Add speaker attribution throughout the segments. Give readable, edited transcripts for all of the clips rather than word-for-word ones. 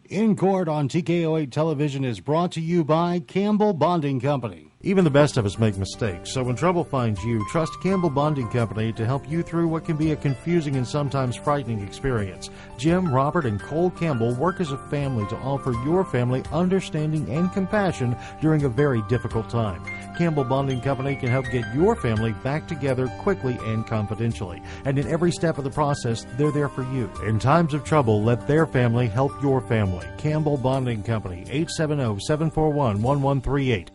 Speaker 1: In Court on TKO8 Television is brought to you by Campbell Bonding Company. Even the best of us make mistakes, so when trouble finds you, trust Campbell Bonding Company to help you through what can be a confusing and sometimes frightening experience. Jim, Robert, and Cole Campbell work as a family to offer your family understanding and compassion during a very difficult time. Campbell Bonding Company can help get your family back together quickly and confidentially. And in every step of the process, they're there for you. In times of trouble, let their family help your family. Campbell Bonding Company, 870-741-1138.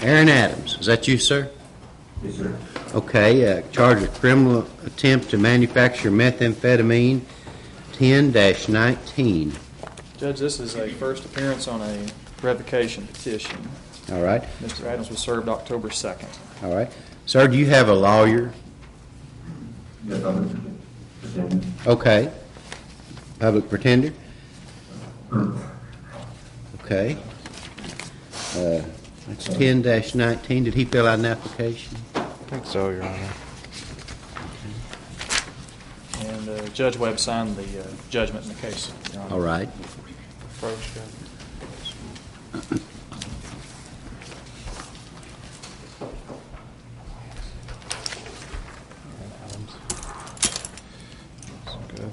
Speaker 2: Aaron Adams, is that you, sir?
Speaker 3: Yes, sir.
Speaker 2: Okay, charged with criminal attempt to manufacture methamphetamine, 10-19.
Speaker 4: Judge, this is a first appearance on a revocation petition.
Speaker 2: All right.
Speaker 4: Mr. Adams was served October 2nd.
Speaker 2: All right. Sir, do you have a lawyer?
Speaker 3: Yes, public pretender.
Speaker 2: Okay. Public pretender? Okay. That's 10-19. Did he fill out an application?
Speaker 5: I think so, Your Honor.
Speaker 4: And Judge Webb signed the judgment in the case, Your Honor.
Speaker 2: All right.
Speaker 5: Approach, Judge. That's good.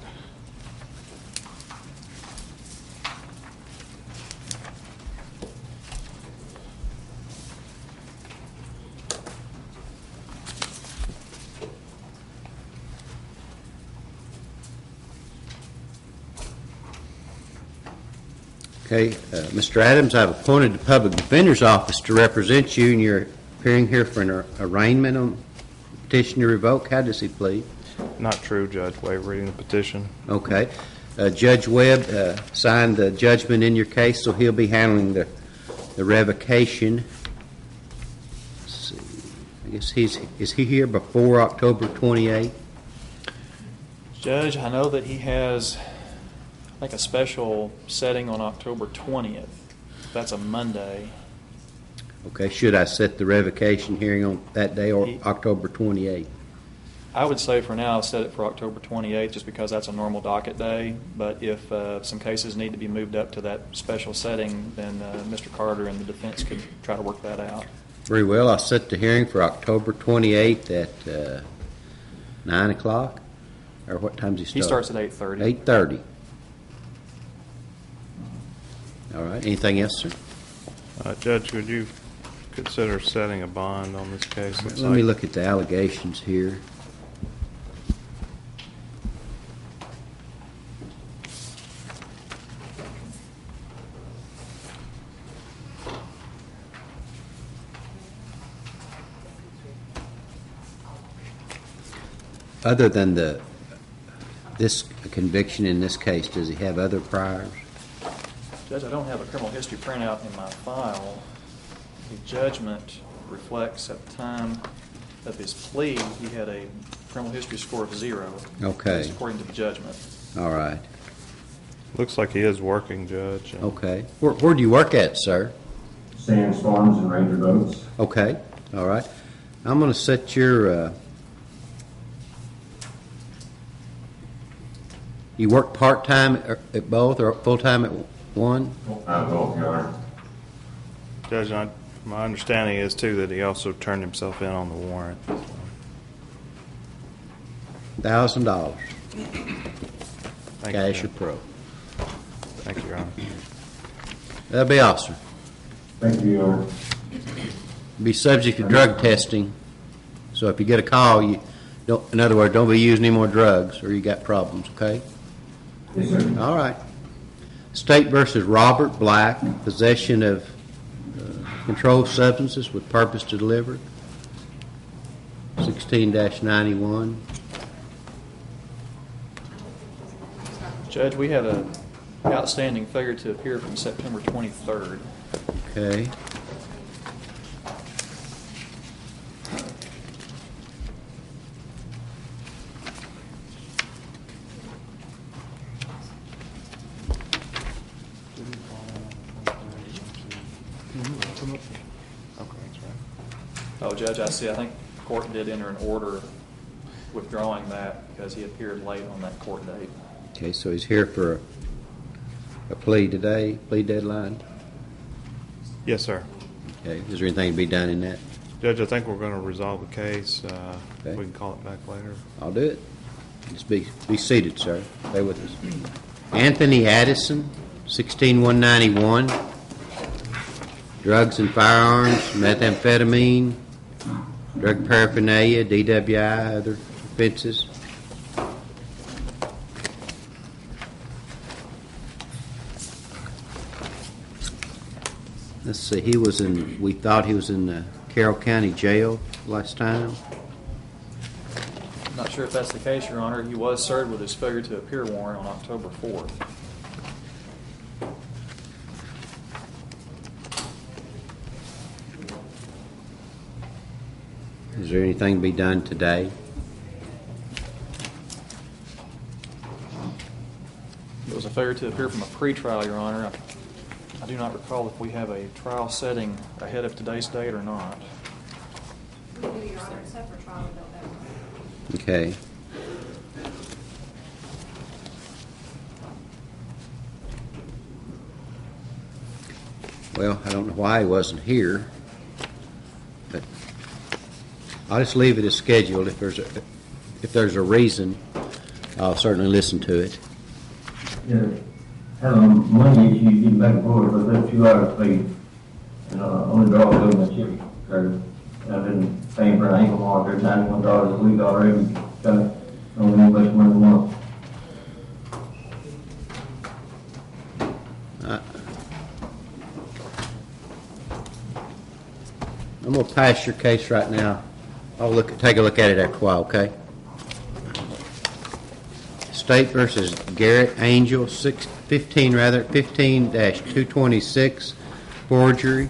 Speaker 2: Okay, Mr. Adams, I've appointed the Public Defender's Office to represent you, and you're appearing here for an arraignment on petition to revoke. How does he plead?
Speaker 5: Not true, Judge. Waive reading the petition.
Speaker 2: Okay. Judge Webb signed the judgment in your case, so he'll be handling the revocation. Let's see. I guess is he here before October 28th?
Speaker 4: Judge, I know that he has, I think, a special setting on October 20th. That's a Monday.
Speaker 2: Okay. Should I set the revocation hearing on that day or October 28th?
Speaker 4: I would say for now set it for October 28th just because that's a normal docket day. But if some cases need to be moved up to that special setting, then Mr. Carter and the defense could try to work that out.
Speaker 2: Very well. I'll set the hearing for October 28th at 9 o'clock. Or what time does he start?
Speaker 4: He starts at 8:30.
Speaker 2: 8:30. All right. Anything else, sir?
Speaker 5: Judge, would you consider setting a bond on this case?
Speaker 2: Let me look at the allegations here. Other than this conviction in this case, does he have other priors?
Speaker 4: Judge, I don't have a criminal history printout in my file. The judgment reflects at the time of his plea, he had a criminal history score of 0.
Speaker 2: Okay.
Speaker 4: That's according to the judgment.
Speaker 2: All right.
Speaker 5: Looks like he is working, Judge.
Speaker 2: Okay. Where do you work at, sir?
Speaker 3: Sands Farms and Ranger Boats.
Speaker 2: Okay. All right. I'm going to set your... you work part-time at both or full-time at one?
Speaker 3: Both, Your Honor.
Speaker 5: Judge, my understanding is, too, that he also turned himself in on the warrant.
Speaker 2: $1,000.
Speaker 5: Thank
Speaker 2: Cash
Speaker 5: you.
Speaker 2: or pro.
Speaker 5: Thank you, Your Honor.
Speaker 2: That'll be awesome.
Speaker 3: Thank you, Your Honor.
Speaker 2: Be subject to drug testing. So if you get a call, you don't, in other words, don't be using any more drugs or you got problems, okay?
Speaker 3: Yes, sir.
Speaker 2: All right. State versus Robert Black, possession of controlled substances with purpose to deliver. 16-91.
Speaker 4: Judge, we have a outstanding failure to appear from September 23rd.
Speaker 2: Okay.
Speaker 4: Oh, Judge, I see. I think the court did enter an order withdrawing that because he appeared late on that court date.
Speaker 2: Okay, so he's here for a plea today, plea deadline.
Speaker 5: Yes, sir.
Speaker 2: Okay, is there anything to be done in that?
Speaker 5: Judge, I think we're going to resolve the case.
Speaker 2: Okay.
Speaker 5: We can call it back later.
Speaker 2: I'll do it. Just be seated, sir. Stay with us. Anthony Addison, 16191. Drugs and firearms, methamphetamine, drug paraphernalia, DWI, other offenses. Let's see, we thought he was in the Carroll County Jail last time.
Speaker 4: I'm not sure if that's the case, Your Honor. He was served with his failure to appear warrant on October 4th.
Speaker 2: Is there anything to be done today?
Speaker 4: It was a failure to appear from a pretrial, Your Honor. I do not recall if we have a trial setting ahead of today's date or not.
Speaker 6: We do, Your Honor, except for trial in November.
Speaker 2: Okay. Well, I don't know why he wasn't here, but I'll just leave it as scheduled. If there's a reason, I'll certainly listen to it.
Speaker 3: Yeah, had a money issue getting back and forth, but there's 2 hours paid, and only draw doing my chip credit. I've been paying for an ankle monitor, $91 a week already, got only much money a month.
Speaker 2: I'm going to pass your case right now. I'll take a look at it after a while, okay? State versus Garrett Angel, 15-226, forgery,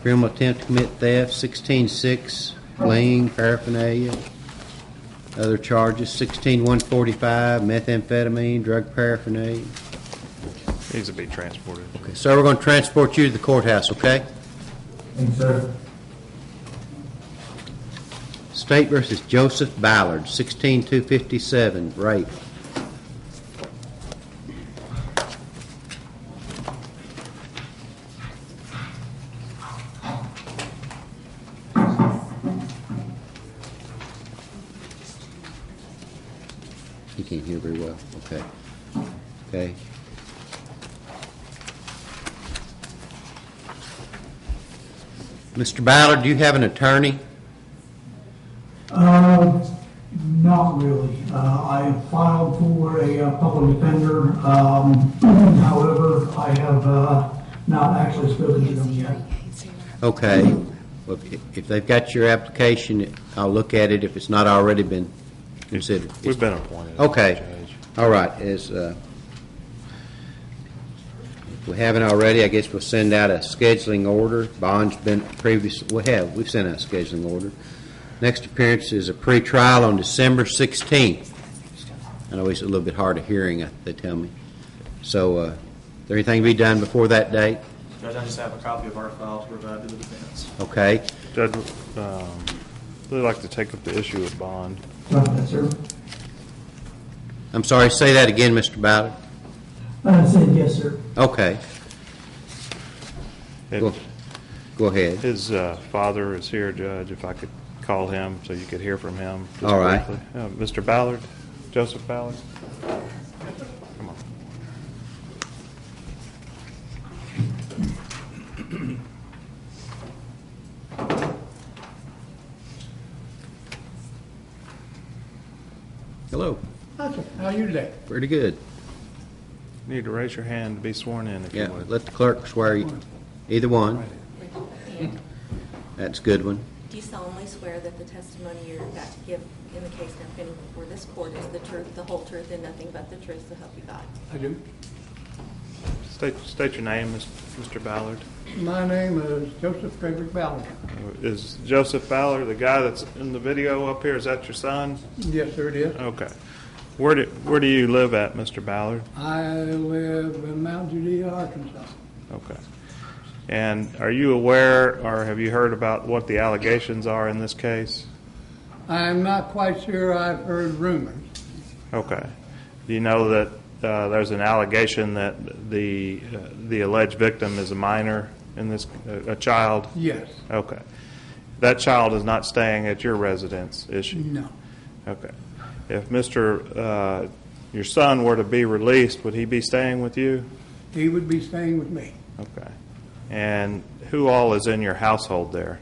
Speaker 2: criminal attempt to commit theft, 16-6, fleeing, paraphernalia, other charges, 16-145, methamphetamine, drug paraphernalia.
Speaker 5: Needs to be transported.
Speaker 2: Okay, so we're going to transport you to the courthouse, okay?
Speaker 3: Thanks, sir.
Speaker 2: State versus Joseph Ballard, 16-257, rape. You can't hear very well. Okay. Okay. Mr. Ballard, do you have an attorney?
Speaker 7: Not really. I have filed for a public defender. However, I have not actually spoken to them yet.
Speaker 2: Okay. Well, if they've got your application, I'll look at it if it's not already been considered.
Speaker 5: We've been appointed.
Speaker 2: Okay.
Speaker 5: Judge.
Speaker 2: All right. If we haven't already, I guess we'll send out a scheduling order. Bond's been previously, we've sent out a scheduling order. Next appearance is a pre-trial on December 16th. I know it's a little bit hard of hearing, they tell me. So, is there anything to be done before that date?
Speaker 4: Judge, I just have a copy of our file to provide to the defense.
Speaker 2: Okay.
Speaker 5: Judge, really like to take up the issue with bond.
Speaker 7: Yes, sir.
Speaker 2: I'm sorry, say that again, Mr. Ballard.
Speaker 7: I said yes, sir.
Speaker 2: Okay. Go ahead.
Speaker 5: His father is here, Judge, if I could call him so you could hear from him. Just
Speaker 2: All right.
Speaker 5: briefly. Mr. Ballard, Joseph Ballard. Come on.
Speaker 8: are you today?
Speaker 2: Pretty good.
Speaker 5: You need to raise your hand to be sworn in if
Speaker 2: Yeah,
Speaker 5: you would.
Speaker 2: let the clerk swear you. Either one. That's a good one.
Speaker 9: Do you solemnly swear that the testimony you're about to give in the case now pending before this court is the truth, the whole truth, and nothing but the truth, so help you God?
Speaker 8: I do.
Speaker 5: State your name, Mr. Ballard.
Speaker 8: My name is Joseph Frederick Ballard.
Speaker 5: Is Joseph Ballard the guy that's in the video up here? Is that your son?
Speaker 8: Yes, sir, it is.
Speaker 5: Okay. Where do you live at, Mr. Ballard?
Speaker 8: I live in Mount Judea, Arkansas.
Speaker 5: Okay. And are you aware or have you heard about what the allegations are in this case?
Speaker 8: I'm not quite sure. I've heard rumors.
Speaker 5: Okay. Do you know that there's an allegation that the alleged victim is a minor in this, a child?
Speaker 8: Yes.
Speaker 5: Okay. That child is not staying at your residence, is she?
Speaker 8: No.
Speaker 5: Okay. If your son were to be released, would he be staying with you?
Speaker 8: He would be staying with me.
Speaker 5: Okay. And who all is in your household there?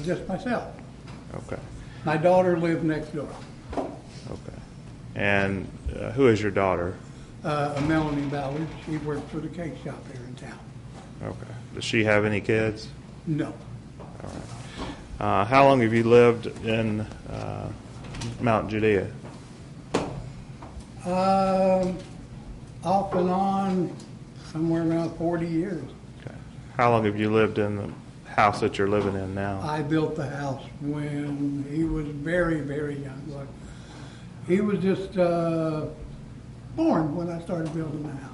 Speaker 8: Just myself.
Speaker 5: Okay.
Speaker 8: My daughter lives next door.
Speaker 5: Okay. And who is your daughter?
Speaker 8: Melanie Ballard. She works for the cake shop here in town.
Speaker 5: Okay. Does she have any kids?
Speaker 8: No.
Speaker 5: All right. How long have you lived in Mount Judea?
Speaker 8: Off and on, somewhere around 40 years.
Speaker 5: Okay. How long have you lived in the house that you're living in now?
Speaker 8: I built the house when he was very, very young. Like, he was just born when I started building the house.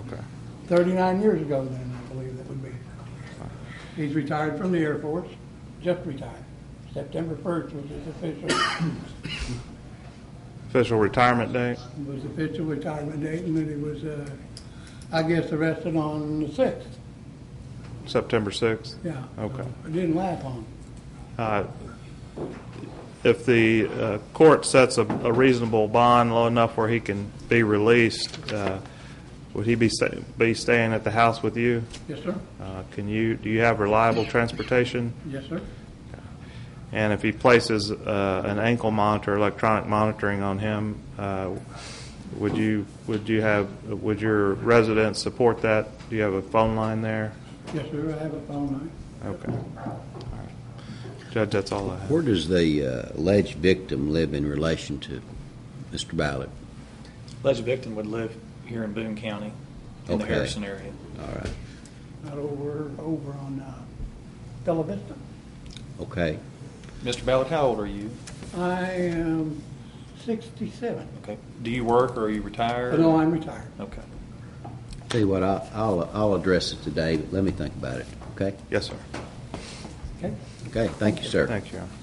Speaker 5: Okay.
Speaker 8: 39 years ago then, I believe that would be. He's retired from the Air Force, just retired. September 1st was his
Speaker 5: Official retirement date?
Speaker 8: Was the official retirement date, and then he was, I guess, arrested on the 6th.
Speaker 5: September 6th?
Speaker 8: Yeah.
Speaker 5: Okay.
Speaker 8: It didn't last long.
Speaker 5: If the court sets a reasonable bond low enough where he can be released, would he be staying at the house with you?
Speaker 8: Yes, sir.
Speaker 5: Do you have reliable transportation?
Speaker 8: Yes, sir.
Speaker 5: And if he places an ankle monitor, electronic monitoring on him, would your residents support that? Do you have a phone line there?
Speaker 8: Yes, sir. I have a phone line.
Speaker 5: Okay. All right. Judge, that's all I have.
Speaker 2: Where does the alleged victim live in relation to Mr. Ballard?
Speaker 4: Alleged victim would live here in Boone County, in the Harrison area.
Speaker 2: All right.
Speaker 8: Not over on Bella Vista.
Speaker 2: Okay.
Speaker 4: Mr. Ballard, how old are you?
Speaker 8: I am 67.
Speaker 4: Okay. Do you work or are you retired?
Speaker 8: No, I'm retired.
Speaker 4: Okay.
Speaker 2: Tell you what, I'll address it today, but let me think about it, okay?
Speaker 5: Yes, sir.
Speaker 8: Okay.
Speaker 2: Okay, thank you, sir.
Speaker 5: Thank you, Your Honor.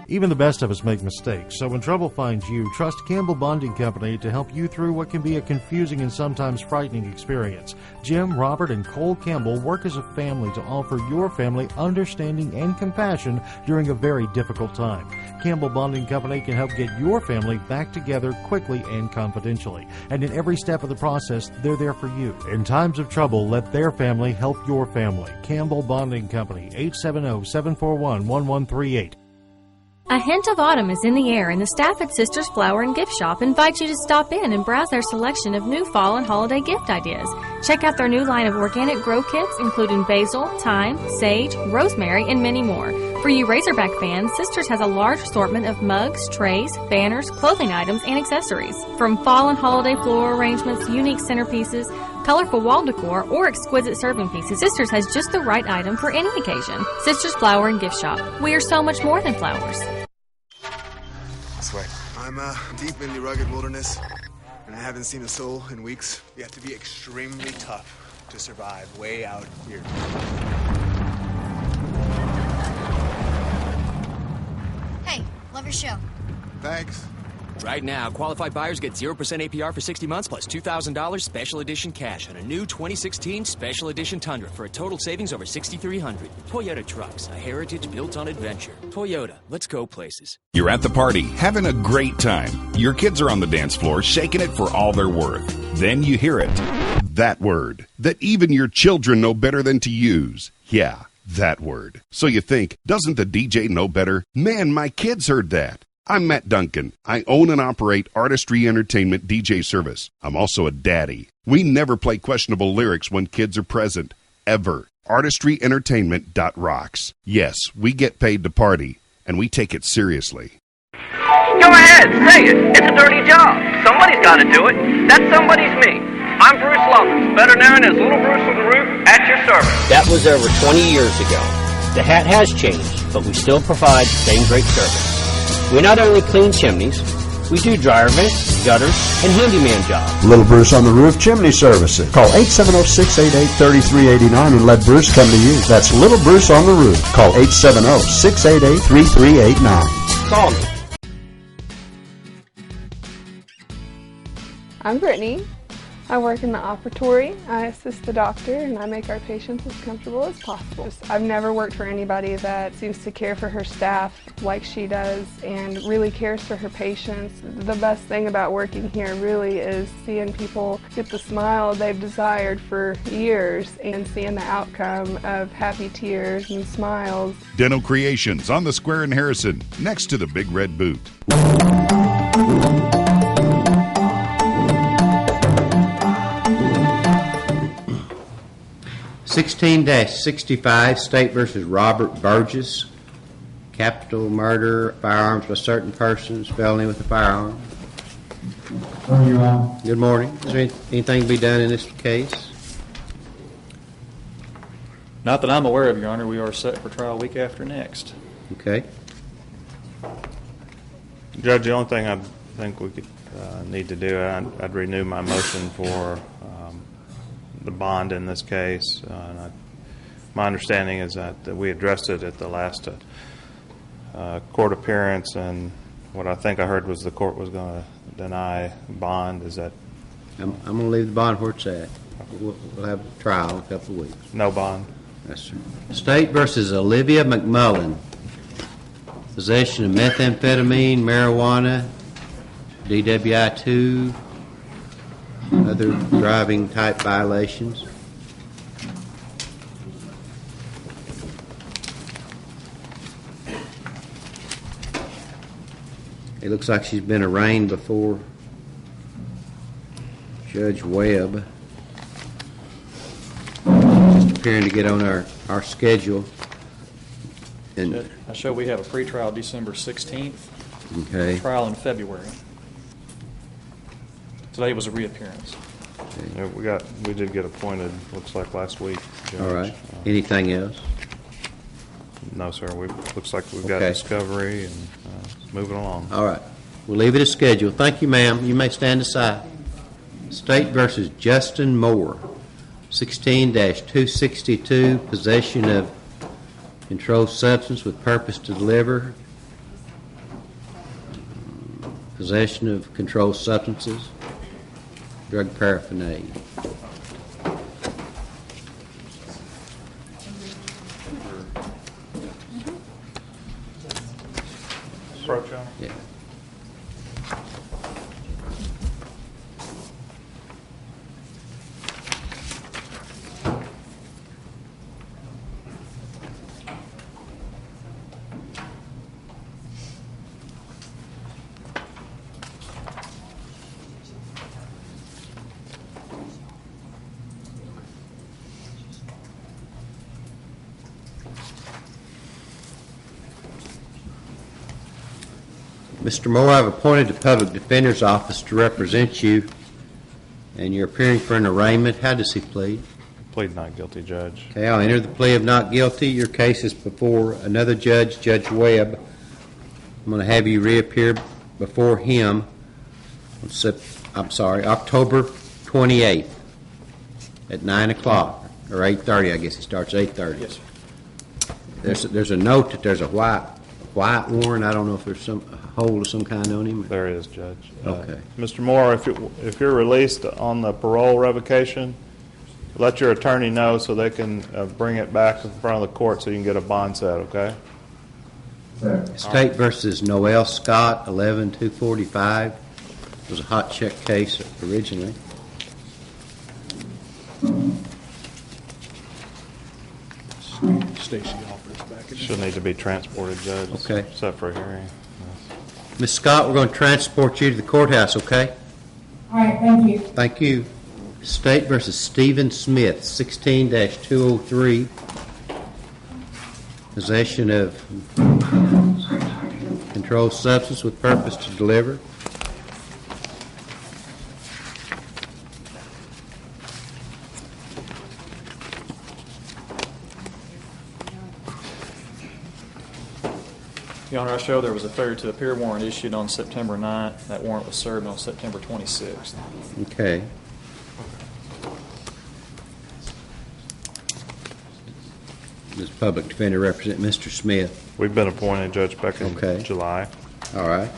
Speaker 1: Even the best of us make mistakes, so when trouble finds you, trust Campbell Bonding Company to help you through what can be a confusing and sometimes frightening experience. Jim, Robert, and Cole Campbell work as a family to offer your family understanding and compassion during a very difficult time. Campbell Bonding Company can help get your family back together quickly and confidentially. And in every step of the process, they're there for you. In times of trouble, let their family help your family. Campbell Bonding Company, 870-741-1138.
Speaker 10: A hint of autumn is in the air, and the staff at Sisters Flower and Gift Shop invite you to stop in and browse their selection of new fall and holiday gift ideas. Check out their new line of organic grow kits, including basil, thyme, sage, rosemary, and many more. For you Razorback fans, Sisters has a large assortment of mugs, trays, banners, clothing items, and accessories. From fall and holiday floral arrangements, unique centerpieces, colorful wall decor, or exquisite serving pieces, Sisters has just the right item for any occasion. Sisters Flower and Gift Shop. We are so much more than flowers.
Speaker 11: This way. I'm deep in the rugged wilderness, and I haven't seen a soul in weeks. You have to be extremely tough to survive way out here.
Speaker 12: Hey, love your show.
Speaker 11: Thanks.
Speaker 13: Right now, qualified buyers get 0% APR for 60 months plus $2,000 special edition cash on a new 2016 Special Edition Tundra for a total savings over $6,300. Toyota Trucks, a heritage built on adventure. Toyota, let's go places.
Speaker 14: You're at the party, having a great time. Your kids are on the dance floor, shaking it for all they're worth. Then you hear it. That word that even your children know better than to use. Yeah, That word. So you think, doesn't the DJ know better? Man, my kids heard that. I'm Matt Duncan. I own and operate Artistry Entertainment DJ service. I'm also a daddy. We never play questionable lyrics when kids are present. Ever. ArtistryEntertainment.rocks. Yes, we get paid to party, and we take it seriously.
Speaker 15: Go ahead, say it. It's a dirty job. Somebody's got to do it. That somebody's me. I'm Bruce Lovins, better known as Lil Bruce from the Roof, at your service.
Speaker 16: That was over 20 years ago. The hat has changed, but we still provide the same great service. We not only clean chimneys, we do dryer vents, gutters, and handyman jobs.
Speaker 17: Little Bruce on the Roof Chimney Services. Call 870-688-3389 and let Bruce come to you. That's Little Bruce on the Roof. Call 870-688-3389.
Speaker 16: Call me.
Speaker 18: I'm Brittany. I work in the operatory. I assist the doctor and I make our patients as comfortable as possible. I've never worked for anybody that seems to care for her staff like she does and really cares for her patients. The best thing about working here really is seeing people get the smile they've desired for years and seeing the outcome of happy tears and smiles.
Speaker 14: Dental Creations on the Square in Harrison, next to the Big Red Boot.
Speaker 2: 16-65, State versus Robert Burgess. Capital murder, firearms by certain persons, felony with a firearm. Good morning. Is there anything to be done in this case?
Speaker 4: Not that I'm aware of, Your Honor. We are set for trial week after next.
Speaker 2: Okay.
Speaker 5: Judge, the only thing I think we could need to do, I'd renew my motion for the bond in this case. My understanding is that we addressed it at the last court appearance, and what I think I heard was the court was going to deny bond. Is that?
Speaker 2: I'm going to leave the bond where it's at. We'll have a trial in a couple of weeks.
Speaker 5: No bond?
Speaker 2: Yes, sir. State versus Olivia McMullen. Possession of methamphetamine, marijuana, DWI-2, other driving type violations. It looks like she's been arraigned before Judge Webb. Just appearing to get on our schedule. And
Speaker 4: I show we have a pretrial December 16th.
Speaker 2: Okay.
Speaker 4: Trial in February. Today was a reappearance.
Speaker 5: Yeah, we did get appointed, looks like last week, Judge.
Speaker 2: All right. Anything else?
Speaker 5: No, sir. Looks like we've got discovery and moving along.
Speaker 2: All right. We'll leave it as scheduled. Thank you, ma'am. You may stand aside. State versus Justin Moore. 16-262, possession of controlled substance with purpose to deliver. Possession of controlled substances. Drug paraphernalia.
Speaker 5: Approach, Your Honor.
Speaker 2: Yeah. Mr. Moore, I've appointed the Public Defender's Office to represent you, and you're appearing for an arraignment. How does he plead?
Speaker 5: Plead not guilty, Judge.
Speaker 2: Okay, I'll enter the plea of not guilty. Your case is before another judge, Judge Webb. I'm going to have you reappear before him on October 28th at 9 o'clock, or 8:30, I guess it starts at 8:30.
Speaker 4: Yes, sir.
Speaker 2: There's a note that there's a white warrant. I don't know if there's some hold of some kind on him.
Speaker 5: There is, Judge.
Speaker 2: Okay.
Speaker 5: Mr. Moore, if you're released on the parole revocation, let your attorney know so they can bring it back in front of the court so you can get a bond set, okay?
Speaker 2: State versus Noel Scott, 11-245. It was a hot check case originally.
Speaker 19: Stacy office back in.
Speaker 5: She'll need to be transported, Judge.
Speaker 2: Okay.
Speaker 5: Set for a hearing.
Speaker 2: Ms. Scott, we're going to transport you to the courthouse, okay?
Speaker 20: All right, thank you.
Speaker 2: Thank you. State versus Stephen Smith, 16-203. Possession of controlled substance with purpose to deliver.
Speaker 4: Your Honor, I show there was a failure to appear warrant issued on September 9th. That warrant was served on September 26th.
Speaker 2: Okay. Does public defender represent Mr. Smith?
Speaker 5: We've been appointed, Judge, back in July.
Speaker 2: All right.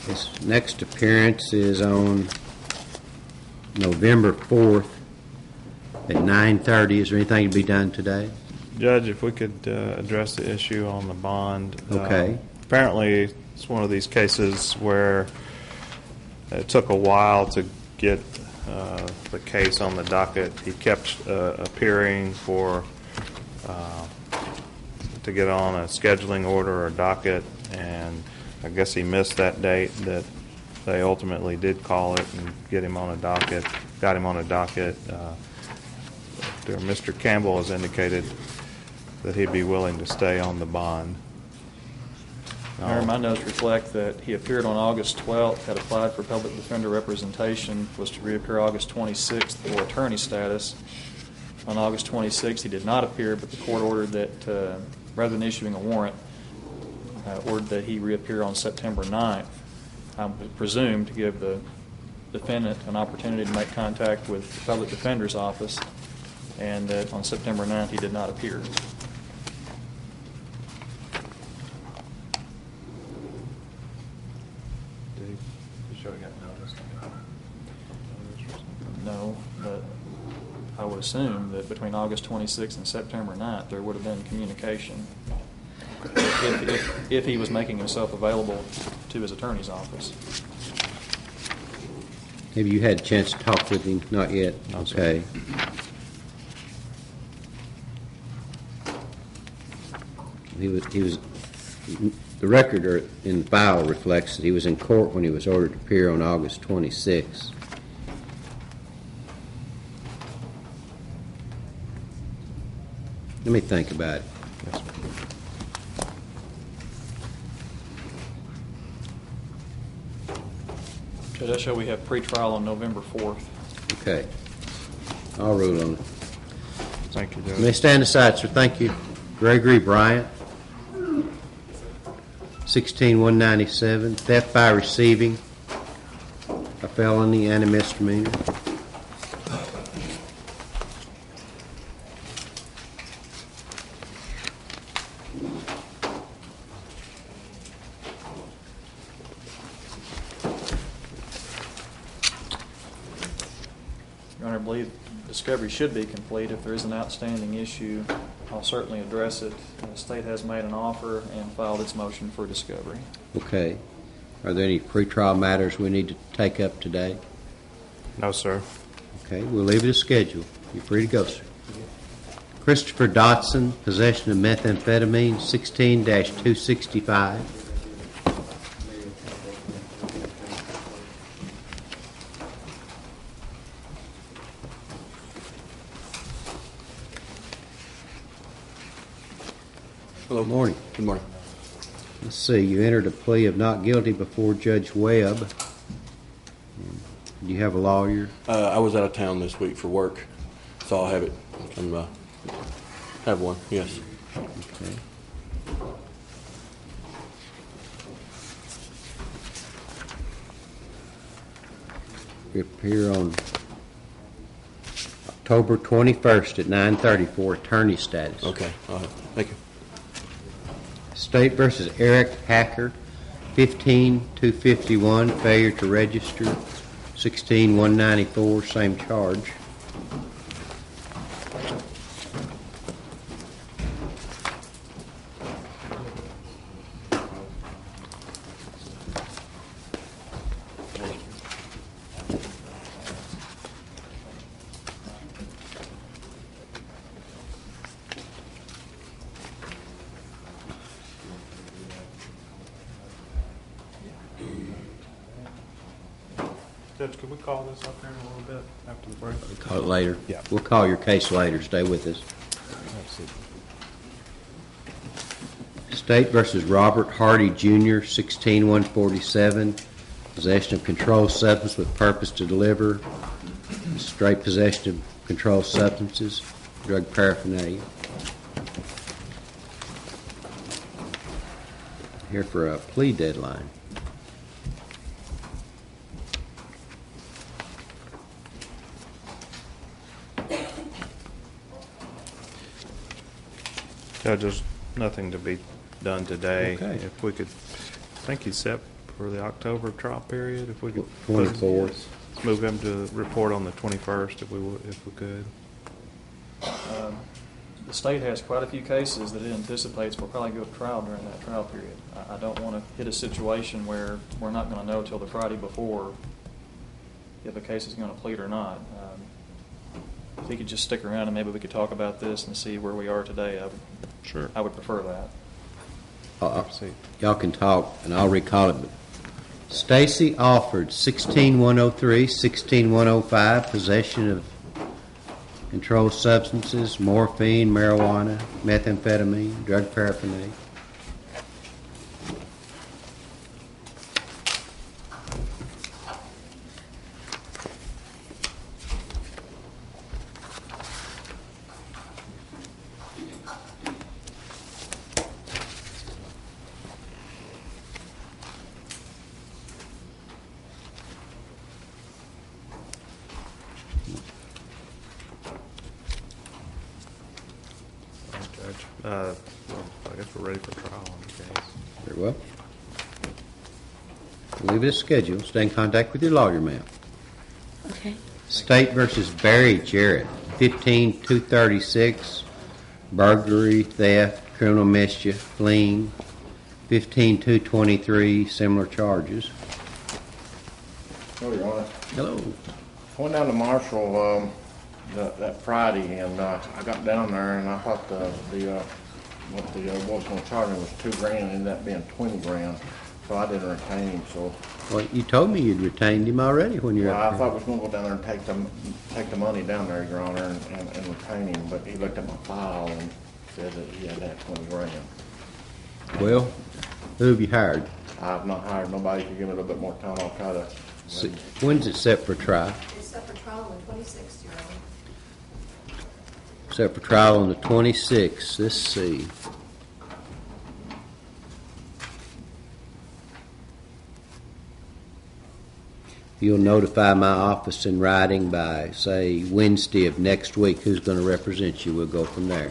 Speaker 2: His next appearance is on November 4th at 9:30. Is there anything to be done today?
Speaker 5: Judge, if we could address the issue on the bond.
Speaker 2: Okay.
Speaker 5: Apparently, it's one of these cases where it took a while to get the case on the docket. He kept appearing to get on a scheduling order or docket, and I guess he missed that date that they ultimately did call it and got him on a docket. Mr. Campbell has indicated that he'd be willing to stay on the bond.
Speaker 4: Your Honor, my notes reflect that he appeared on August 12th, had applied for public defender representation, was to reappear August 26th for attorney status. On August 26th, he did not appear, but the court ordered that, rather than issuing a warrant, ordered that he reappear on September 9th. I presume to give the defendant an opportunity to make contact with the public defender's office, and that on September 9th he did not appear. No, but I would assume that between August 26th and September 9th there would have been communication if he was making himself available to his attorney's office.
Speaker 2: Have you had a chance to talk with him? Not yet.
Speaker 5: No,
Speaker 2: okay. He was. The record in the file reflects that he was in court when he was ordered to appear on August 26th. Let me think about it.
Speaker 5: Yes,
Speaker 4: Judge, I show we have pretrial on November 4th.
Speaker 2: Okay. I'll rule on it.
Speaker 5: Thank you, Judge.
Speaker 2: You may stand aside, sir. Thank you. Gregory Bryant, 16-197, theft by receiving a felony and a misdemeanor.
Speaker 4: Your Honor, I believe discovery should be complete. If there is an outstanding issue, I'll certainly address it. The state has made an offer and filed its motion for discovery.
Speaker 2: Okay. Are there any pretrial matters we need to take up today?
Speaker 5: No, sir.
Speaker 2: Okay, we'll leave it as scheduled. You're free to go, sir. Christopher Dotson, possession of methamphetamine, 16-265.
Speaker 21: Hello.
Speaker 2: Morning.
Speaker 21: Good morning.
Speaker 2: Let's see, you entered a plea of not guilty before Judge Webb. Do you have a lawyer?
Speaker 21: I was out of town this week for work, so I'll have it. Have one, yes.
Speaker 2: Okay. We appear on October 21st at 9:30 for attorney status.
Speaker 21: Okay, thank you.
Speaker 2: State versus Eric Hacker, 15-251, failure to register, 16-194, same charge.
Speaker 5: Judge, could we call this up here in a little bit after the break?
Speaker 2: We'll call it later.
Speaker 5: Yeah.
Speaker 2: We'll call your case later. Stay with us. State versus Robert Hardy Jr., 16147. Possession of controlled substance with purpose to deliver. Straight possession of controlled substances. Drug paraphernalia. Here for a plea deadline.
Speaker 5: Judge, there's nothing to be done today.
Speaker 2: Okay.
Speaker 5: If we could, I think he's set for the October trial period. If we could
Speaker 2: 24th.
Speaker 5: Let's move him to report on the 21st, if we could.
Speaker 4: The state has quite a few cases that it anticipates will probably go to trial during that trial period. I don't want to hit a situation where we're not going to know till the Friday before if a case is going to plead or not. If he could just stick around and maybe we could talk about this and see where we are today, I would prefer that.
Speaker 2: Y'all can talk, and I'll recall it. But Stacy offered 16103, 16105, possession of controlled substances, morphine, marijuana, methamphetamine, drug paraphernalia.
Speaker 5: Well, I guess we're ready for trial on the case.
Speaker 2: Very well. Leave it as scheduled. Stay in contact with your lawyer, ma'am.
Speaker 19: Okay.
Speaker 2: State versus Barry Jarrett, 15236, burglary, theft, criminal mischief, fleeing, 15223, similar charges.
Speaker 22: Oh, Your Honor.
Speaker 2: Hello.
Speaker 22: I went down to Marshall that Friday, and I got down there, and I thought what the boy was going to charge me was $2,000, and ended up being $20,000. So I didn't retain him. So.
Speaker 2: Well, you told me you'd retained him already when you were
Speaker 22: Well,
Speaker 2: up
Speaker 22: I
Speaker 2: there.
Speaker 22: thought we was going to go down there and take the money down there, Your Honor, and retain him. But he looked at my file and said that he had that $20,000.
Speaker 2: Well, who have you hired?
Speaker 22: I've not hired nobody. If you give me a little bit more time, I'll try to.
Speaker 2: When's it set for trial?
Speaker 6: It's set for trial on the 26th, Your Honor.
Speaker 2: Set for trial on the 26th. Let's see. You'll notify my office in writing by, say, Wednesday of next week who's going to represent you. We'll go from there.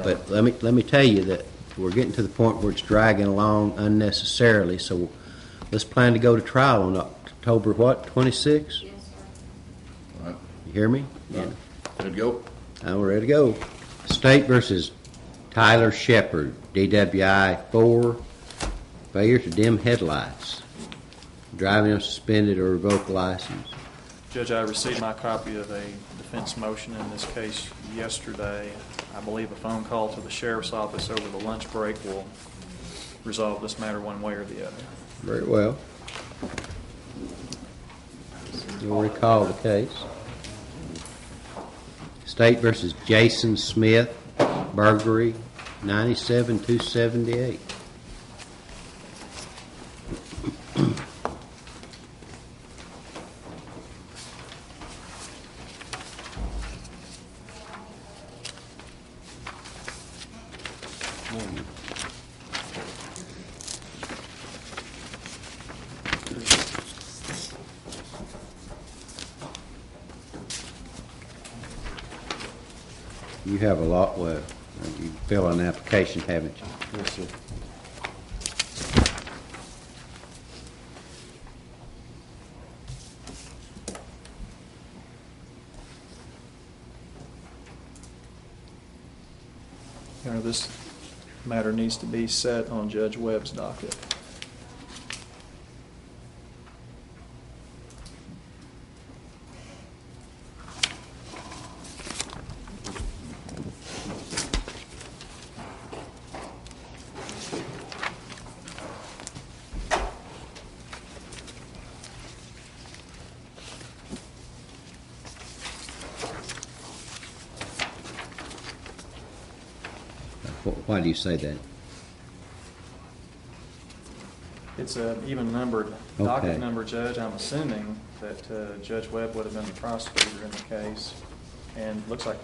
Speaker 2: But let me tell you that we're getting to the point where it's dragging along unnecessarily. So let's plan to go to trial on October what? 26th?
Speaker 22: Yes, sir. All right.
Speaker 2: You hear me?
Speaker 22: Yeah. Ready to go?
Speaker 2: I'm ready to go. State versus Tyler Shepard, DWI 4, failure to dim headlights, driving on suspended or revoked license.
Speaker 4: Judge, I received my copy of a defense motion in this case yesterday. I believe a phone call to the sheriff's office over the lunch break will resolve this matter one way or the other.
Speaker 2: Very well. You'll recall the case. State versus Jason Smith, burglary, 97-278. You have a lot, well, you fill out an application, haven't you?
Speaker 22: Yes, sir.
Speaker 4: Your Honor, this matter needs to be set on Judge Webb's docket.
Speaker 2: Why do you say that?
Speaker 4: It's an even numbered
Speaker 2: Okay.
Speaker 4: docket number, Judge. I'm assuming that Judge Webb would have been the prosecutor in the case. And it looks like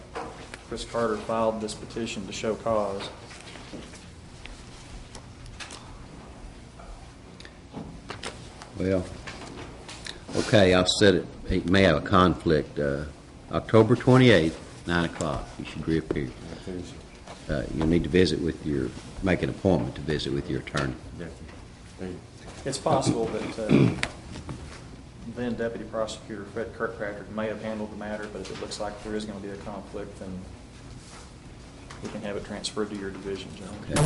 Speaker 4: Chris Carter filed this petition to show cause.
Speaker 2: Well, okay, I'll set it. It may have a conflict. October 28th, 9 o'clock. You should reappear. You'll need to visit with make an appointment to visit with your attorney.
Speaker 4: It's possible that then Deputy Prosecutor Fred Kirkpatrick may have handled the matter, but if it looks like there is going to be a conflict, then we can have it transferred to your division, Judge.
Speaker 2: Okay.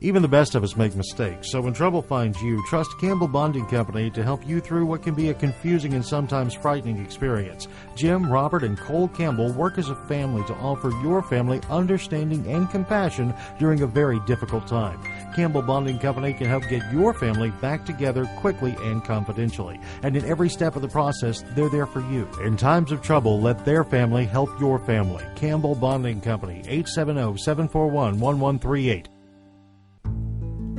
Speaker 1: Even the best of us make mistakes, so when trouble finds you, trust Campbell Bonding Company to help you through what can be a confusing and sometimes frightening experience. Jim, Robert, and Cole Campbell work as a family to offer your family understanding and compassion during a very difficult time. Campbell Bonding Company can help get your family back together quickly and confidentially. And in every step of the process, they're there for you. In times of trouble, let their family help your family. Campbell Bonding Company, 870-741-1138.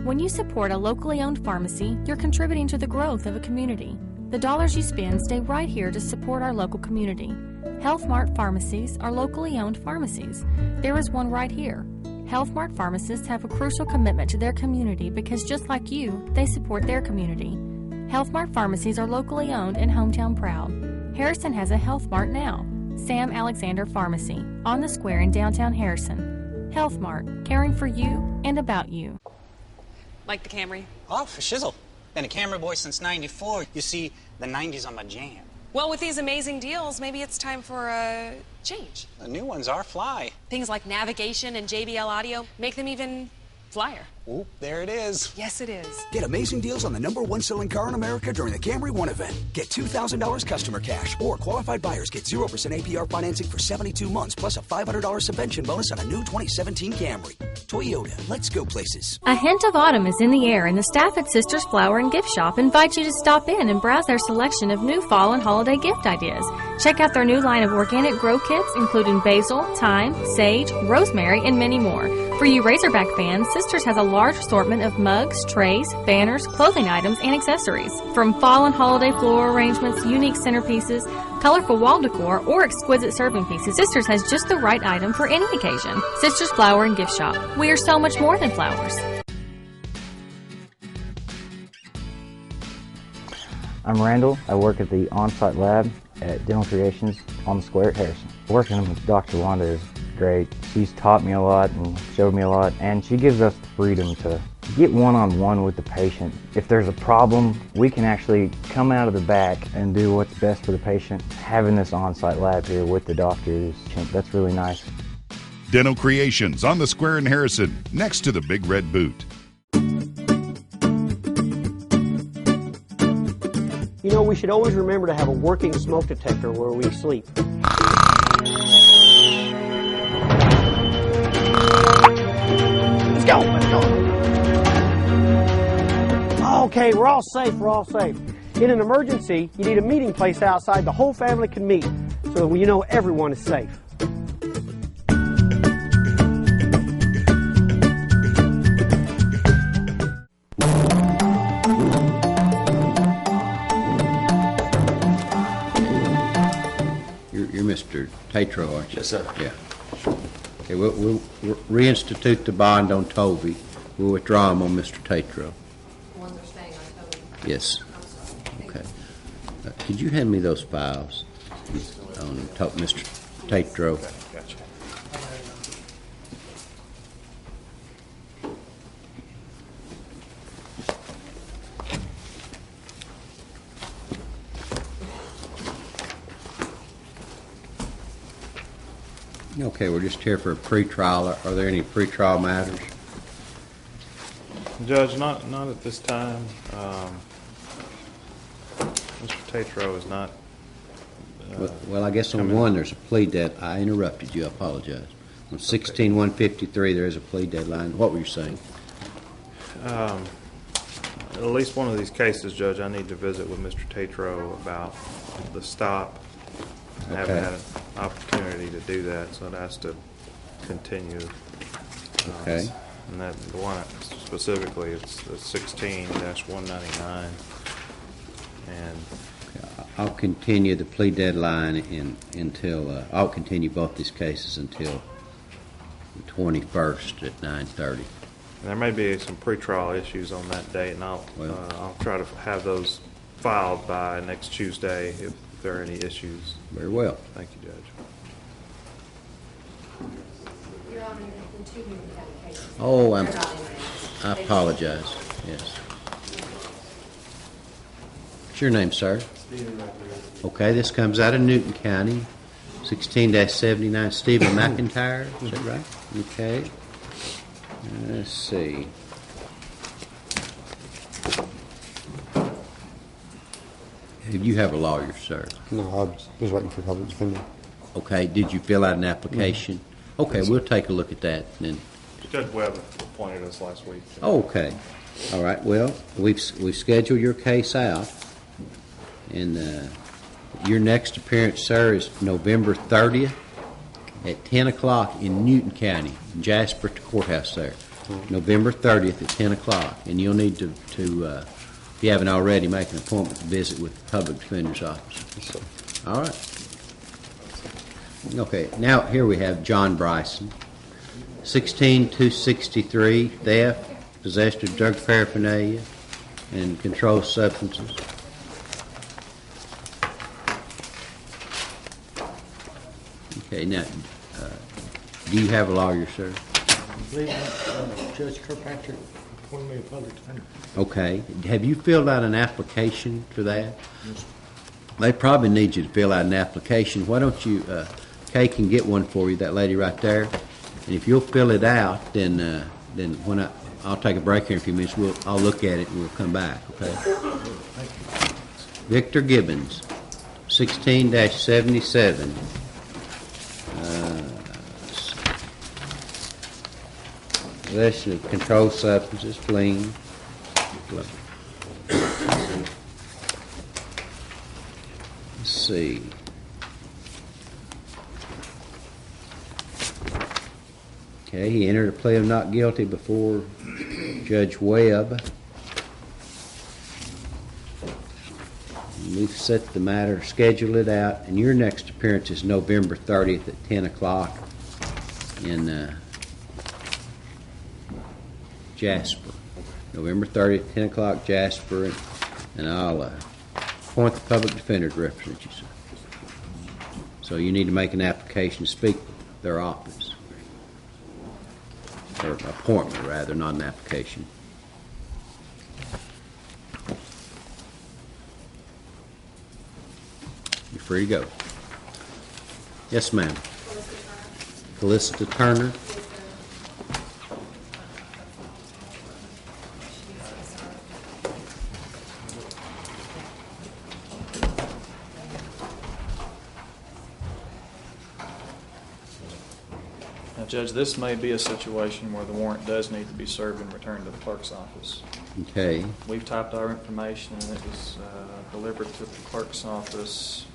Speaker 10: When you support a locally owned pharmacy, you're contributing to the growth of a community. The dollars you spend stay right here to support our local community. Health Mart pharmacies are locally owned pharmacies. There is one right here. Health Mart pharmacists have a crucial commitment to their community because just like you, they support their community. Health Mart pharmacies are locally owned and hometown proud. Harrison has a Health Mart now. Sam Alexander Pharmacy, on the square in downtown Harrison. Health Mart, caring for you and about you.
Speaker 3: Like the Camry?
Speaker 19: Oh, for shizzle. Been a Camry boy since '94. You see, the '90s are my jam.
Speaker 3: Well, with these amazing deals, maybe it's time for a change.
Speaker 19: The new ones are fly.
Speaker 3: Things like navigation and JBL audio make them even flyer.
Speaker 19: Oop, there it is.
Speaker 3: Yes, it is.
Speaker 23: Get amazing deals on the #1 selling car in America during the Camry One event. Get $2,000 customer cash, or qualified buyers get 0% APR financing for 72 months, plus a $500 subvention bonus on a new 2017 Camry. Toyota, let's go places.
Speaker 10: A hint of autumn is in the air, and the staff at Sisters Flower and Gift Shop invite you to stop in and browse their selection of new fall and holiday gift ideas. Check out their new line of organic grow kits, including basil, thyme, sage, rosemary, and many more. For you Razorback fans, Sisters has a large assortment of mugs, trays, banners, clothing items, and accessories. From fall and holiday floral arrangements, unique centerpieces, colorful wall decor, or exquisite serving pieces, Sisters has just the right item for any occasion. Sisters Flower and Gift Shop. We are so much more than flowers.
Speaker 24: I'm Randall. I work at the on-site lab at Dental Creations on the square at Harrison. Working with Dr. Wanda is great. She's taught me a lot and showed me a lot, and she gives us the freedom to get one-on-one with the patient. If there's a problem, we can actually come out of the back and do what's best for the patient. Having this on-site lab here with the doctors, that's really nice.
Speaker 14: Dental Creations on the square in Harrison, next to the Big Red Boot.
Speaker 25: You know, we should always remember to have a working smoke detector where we sleep. Let's go, let's go. Okay, we're all safe, we're all safe. In an emergency, you need a meeting place outside the whole family can meet, so you know everyone is safe.
Speaker 2: You're Mr. Tatro, aren't you?
Speaker 21: Yes, sir.
Speaker 2: Yeah. Okay, we'll reinstitute the bond on Toby. We'll withdraw him on Mr. Tatro.
Speaker 6: The ones are staying on Toby.
Speaker 2: Yes. Okay. Could you hand me those files on Mr. Tatro?
Speaker 5: Okay, gotcha.
Speaker 2: Okay, we're just here for a pretrial. Are there any pretrial matters?
Speaker 5: Judge, not at this time. Mr. Tatro is not.
Speaker 2: Well, I guess on one there's a plea deadline. I interrupted you. I apologize. On 16-153 there is a plea deadline. What were you saying?
Speaker 5: At least one of these cases, Judge, I need to visit with Mr. Tatro about the stop I haven't had an opportunity to do that, so it has to continue.
Speaker 2: Okay.
Speaker 5: And that the one specifically, it's the 16-199, and
Speaker 2: I'll continue the plea deadline until I'll continue both these cases until the 21st at 9:30.
Speaker 5: there may be some pretrial issues on that date, and I'll try to have those filed by next Tuesday if there are any issues.
Speaker 2: Very well.
Speaker 5: Thank you, Judge.
Speaker 6: Your Honor, the two new applications.
Speaker 2: Oh,
Speaker 6: They're not in
Speaker 2: I apologize. Yes. What's your name, sir? Okay, this comes out of Newton County, 16-79. Stephen McIntyre, is that right? Okay. Let's see. You have a lawyer, sir?
Speaker 7: No, I was waiting for a public defender.
Speaker 2: Okay, did you fill out an application? Okay, we'll take a look at that. And then.
Speaker 5: Judge Webb appointed us last week.
Speaker 2: Okay. All right, well, we've scheduled your case out. And your next appearance, sir, is November 30th at 10 o'clock in Newton County, Jasper Courthouse there. November 30th at 10 o'clock. And you'll need to if you haven't already, make an appointment to visit with the Public Defender's Office. All right. Okay, now here we have John Bryson. 16-263, theft, possession of drug paraphernalia, and controlled substances. Okay, now, do you have a lawyer, sir?
Speaker 8: I believe Judge Kirkpatrick appointed me a public defender.
Speaker 2: Okay. Have you filled out an application for that? Yes. They probably need you to fill out an application. Why don't you, Kay can get one for you, that lady right there. And if you'll fill it out, then when I'll take a break here in a few minutes. I'll look at it and we'll come back. Okay.
Speaker 8: Thank you.
Speaker 2: Victor Gibbons, 16-77. Possession of controlled substances, fleeing. Let's see. Okay, he entered a plea of not guilty before Judge Webb. We've set the matter, scheduled it out, and your next appearance is November 30th at 10 o'clock in Jasper. November 30th, 10 o'clock, Jasper, and I'll appoint the public defender to represent you, sir. So you need to make an application to speak with their office. Or appointment, rather, not an application. You're free to go. Yes, ma'am. Felicity Turner.
Speaker 4: Now, Judge, this may be a situation where the warrant does need to be served and returned to the clerk's office.
Speaker 2: Okay.
Speaker 4: We've typed our information and it was delivered to the clerk's office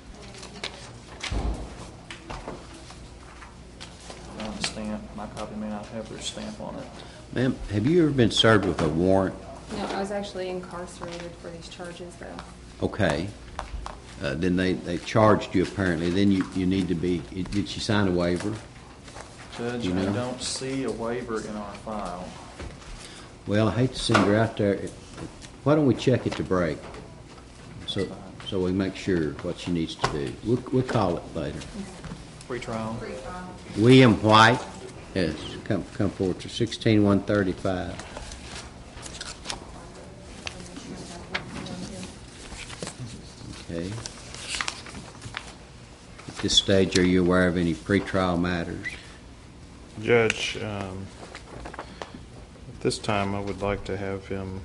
Speaker 4: on a stamp. My copy may not have their stamp on it.
Speaker 2: Ma'am, have you ever been served with a warrant?
Speaker 6: No, I was actually incarcerated for these charges, though.
Speaker 2: Okay. Then they charged you apparently. Then you need to be. Did she sign a waiver?
Speaker 4: Judge,
Speaker 2: You know?
Speaker 4: I don't see a waiver in our file.
Speaker 2: Well, I hate to send her out there. Why don't we check it to break? So we make sure what she needs to do. We'll call it later.
Speaker 4: Free trial.
Speaker 2: William White. Yes, come forward to 16-135. Okay. At this stage, are you aware of any pretrial matters?
Speaker 5: Judge, at this time I would like to have him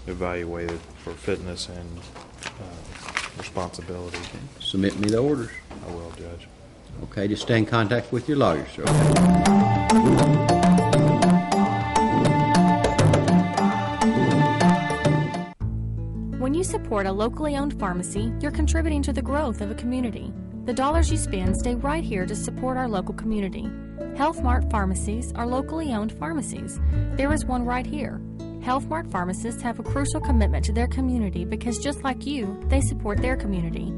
Speaker 5: evaluated for fitness and responsibility.
Speaker 2: Okay. Submit me the orders.
Speaker 5: I will, Judge.
Speaker 2: Okay, just stay in contact with your lawyers, sir.
Speaker 10: When you support a locally owned pharmacy, you're contributing to the growth of a community. The dollars you spend stay right here to support our local community. Health Mart pharmacies are locally owned pharmacies. There is one right here. Health Mart pharmacists have a crucial commitment to their community because just like you, they support their community.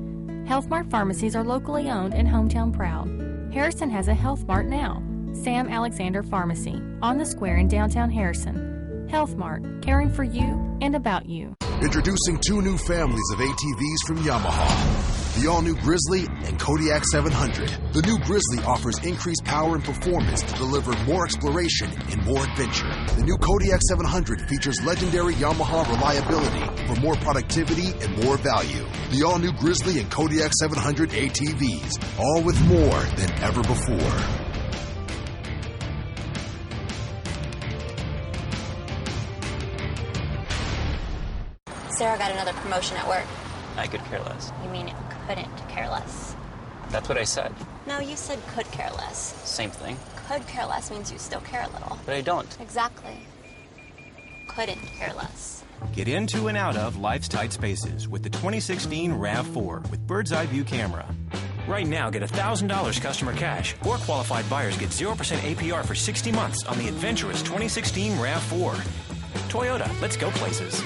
Speaker 10: Health Mart pharmacies are locally owned and hometown proud. Harrison has a Health Mart now. Sam Alexander Pharmacy, on the square in downtown Harrison. Health Mart, caring for you and about you.
Speaker 9: Introducing two new families of ATVs from Yamaha. The all-new Grizzly and Kodiak 700. The new Grizzly offers increased power and performance to deliver more exploration and more adventure. The new Kodiak 700 features legendary Yamaha reliability for more productivity and more value. The all-new Grizzly and Kodiak 700 ATVs, all with more than ever before.
Speaker 11: Sarah got another promotion at work.
Speaker 12: I could care less.
Speaker 11: You mean couldn't care less?
Speaker 12: That's what I said.
Speaker 11: No, you said could care less.
Speaker 12: Same thing.
Speaker 11: Could care less means you still care a little.
Speaker 12: But I don't.
Speaker 11: Exactly. Couldn't care less.
Speaker 13: Get into and out of life's tight spaces with the 2016 RAV4 with bird's eye view camera. Right now, get $1,000 customer cash, or qualified buyers get 0% APR for 60 months on the adventurous 2016 RAV4. Toyota, let's go places.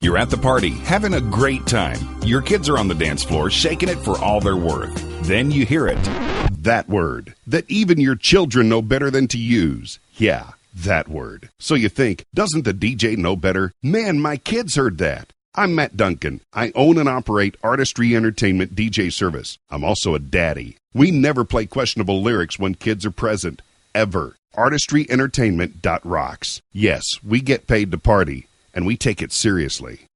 Speaker 14: You're at the party, having a great time. Your kids are on the dance floor, shaking it for all they're worth. Then you hear it. That word that even your children know better than to use. Yeah, that word. So you think, doesn't the DJ know better? Man, my kids heard that. I'm Matt Duncan. I own and operate Artistry Entertainment DJ service. I'm also a daddy. We never play questionable lyrics when kids are present. Ever. ArtistryEntertainment.rocks. Yes, we get paid to party. And we take it seriously.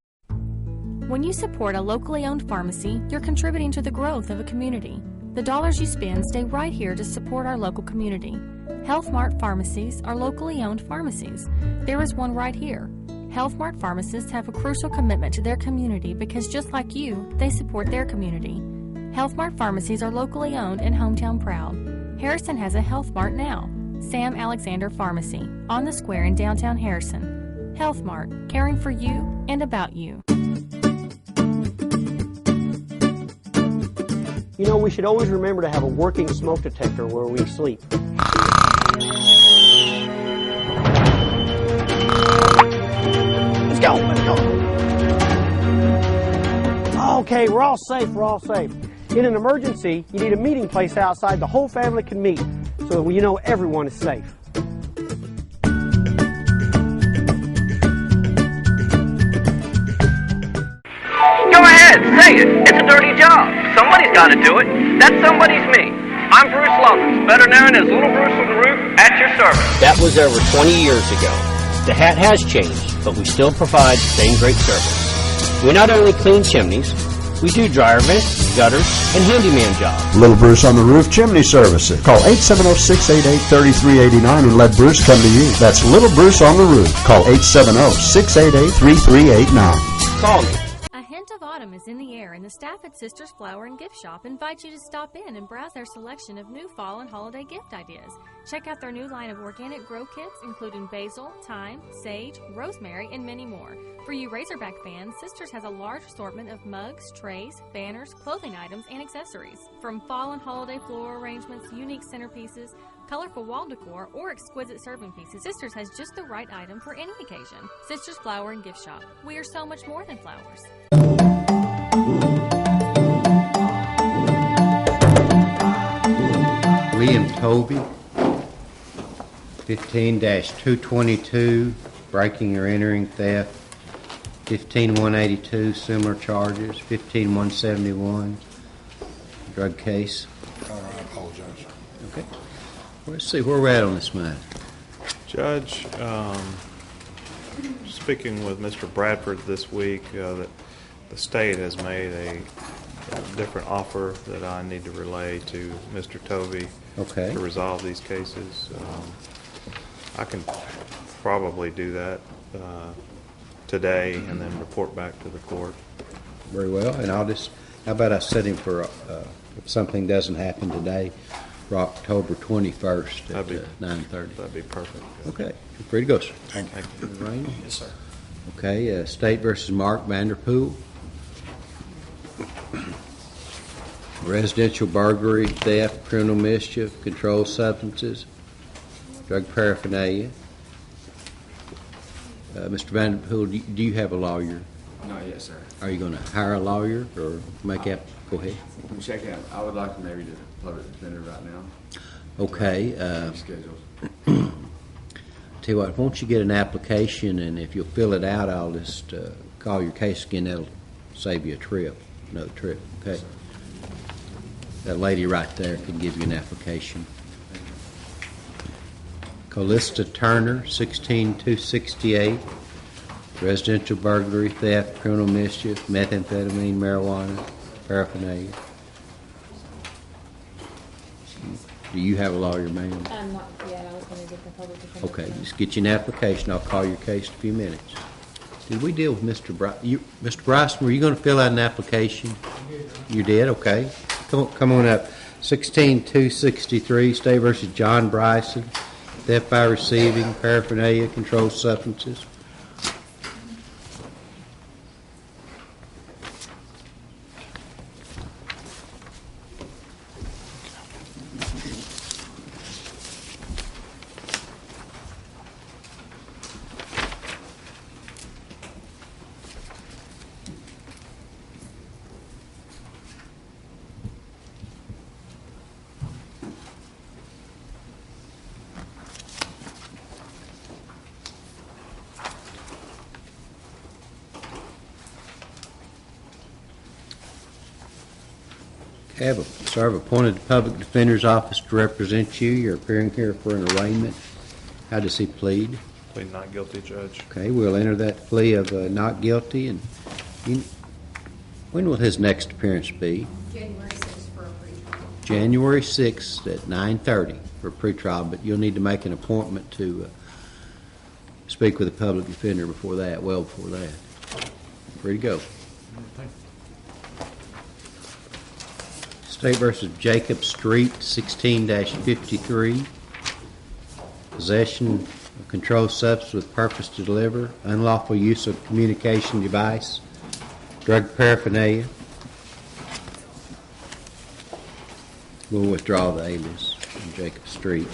Speaker 10: When you support a locally owned pharmacy, you're contributing to the growth of a community. The dollars you spend stay right here to support our local community. Health Mart pharmacies are locally owned pharmacies. There is one right here. Health Mart pharmacists have a crucial commitment to their community because just like you, they support their community. Health Mart pharmacies are locally owned and hometown proud. Harrison has a Health Mart now. Sam Alexander Pharmacy, on the square in downtown Harrison. Health Mart, caring for you and about you.
Speaker 25: You know, we should always remember to have a working smoke detector where we sleep. Let's go, let's go. Okay, we're all safe, we're all safe. In an emergency, you need a meeting place outside the whole family can meet so that you know everyone is safe.
Speaker 15: Go ahead, say it. It's a dirty job. Somebody's got to do it. That somebody's me. I'm Bruce Lovins, better known as Little Bruce on the Roof, at your service.
Speaker 16: That was over 20 years ago. The hat has changed, but we still provide the same great service. We not only clean chimneys, we do dryer vents, gutters, and handyman jobs.
Speaker 17: Little Bruce on the Roof Chimney Services. Call 870-688-3389 and let Bruce come to you. That's Little Bruce on the Roof. Call 870-688-3389.
Speaker 16: Call me.
Speaker 10: A hint of autumn is in the air, and the staff at Sisters Flower and Gift Shop invite you to stop in and browse their selection of new fall and holiday gift ideas. Check out their new line of organic grow kits, including basil, thyme, sage, rosemary, and many more. For you Razorback fans, Sisters has a large assortment of mugs, trays, banners, clothing items, and accessories. From fall and holiday floral arrangements, unique centerpieces, colorful wall decor, or exquisite serving pieces, Sisters has just the right item for any occasion. Sisters Flower and Gift Shop. We are so much more than flowers.
Speaker 2: William Tovey, 15-222, breaking or entering theft. 15-182, similar charges. 15-171, drug case.
Speaker 7: I apologize.
Speaker 2: Okay. Let's see where we're at on this matter.
Speaker 5: Judge, speaking with Mr. Bradford this week, that the state has made a different offer that I need to relay to Mr. Tovey to resolve these cases. I can probably do that today and then report back to the court.
Speaker 2: Very well, and I'll just, how about I set him for, if something doesn't happen today, for October 21st at 9:30.
Speaker 5: That'd be perfect.
Speaker 2: Okay, you're free to go, sir.
Speaker 5: Thank you.
Speaker 2: Rain?
Speaker 4: Yes, sir.
Speaker 2: Okay, State versus Mark Vanderpool. Residential burglary, theft, criminal mischief, controlled substances, drug paraphernalia. Mr. Vanderpool, do you have a lawyer?
Speaker 1: No, yes, sir.
Speaker 2: Are you going to hire a lawyer or make up? Go ahead.
Speaker 1: Check out. I would like to maybe do a public defender right now.
Speaker 2: Okay.
Speaker 1: Schedules.
Speaker 2: Tell you what, won't you get an application, and if you'll fill it out, I'll just call your case again. That'll save you another trip. Okay. That lady right there can give you an application. Callista Turner, 16268. Residential burglary, theft, criminal mischief, methamphetamine, marijuana, paraphernalia. Do you have a lawyer, ma'am?
Speaker 6: I'm not, yeah, I was going to get the public defender.
Speaker 2: Okay, just get you an application. I'll call your case in a few minutes. Did we deal with Mr. Bryson? Mr. Bryson, were you going to fill out an application? You did? Okay. Come on up. 16263, State versus John Bryson. Theft by receiving, paraphernalia, controlled substances. Serve appointed public defender's office to represent you. You're appearing here for an arraignment. How does he plead?
Speaker 5: Plead not guilty, Judge.
Speaker 2: Okay, we'll enter that plea of not guilty. And when will his next appearance be?
Speaker 6: January 6th for a pretrial.
Speaker 2: January 6th at 9:30 for a pretrial, but you'll need to make an appointment to speak with a public defender before that, well before that. Free to go. State versus Jacob Street, 16-53. Possession of controlled substance with purpose to deliver, unlawful use of communication device, drug paraphernalia. We'll withdraw the alias from Jacob Street.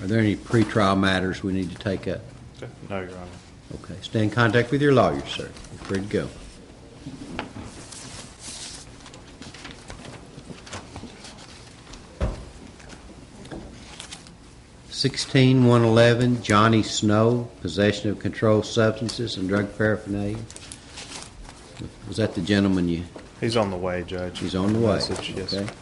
Speaker 2: Are there any pretrial matters we need to take up?
Speaker 5: No, Your Honor.
Speaker 2: Okay. Stay in contact with your lawyer, sir. You're free to go. (16-111) Johnny Snow, possession of controlled substances and drug paraphernalia. Was that the gentleman you?
Speaker 5: He's on the way, Judge.
Speaker 2: He's on the way.
Speaker 5: Message, yes.
Speaker 2: Okay.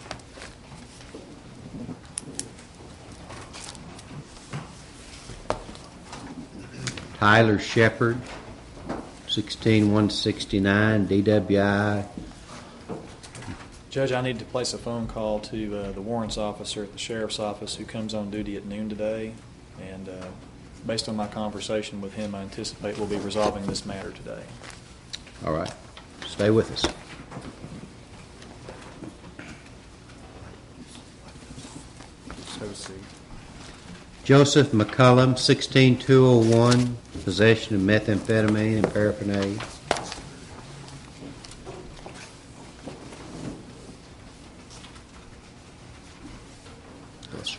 Speaker 2: Tyler Shepard, 16-169, DWI.
Speaker 4: Judge, I need to place a phone call to the warrants officer at the sheriff's office who comes on duty at noon today. And based on my conversation with him, I anticipate we'll be resolving this matter today.
Speaker 2: All right. Stay with us.
Speaker 5: Have a seat.
Speaker 2: Joseph McCullum, 16-201, possession of methamphetamine and paraphernalia. Yes, sir.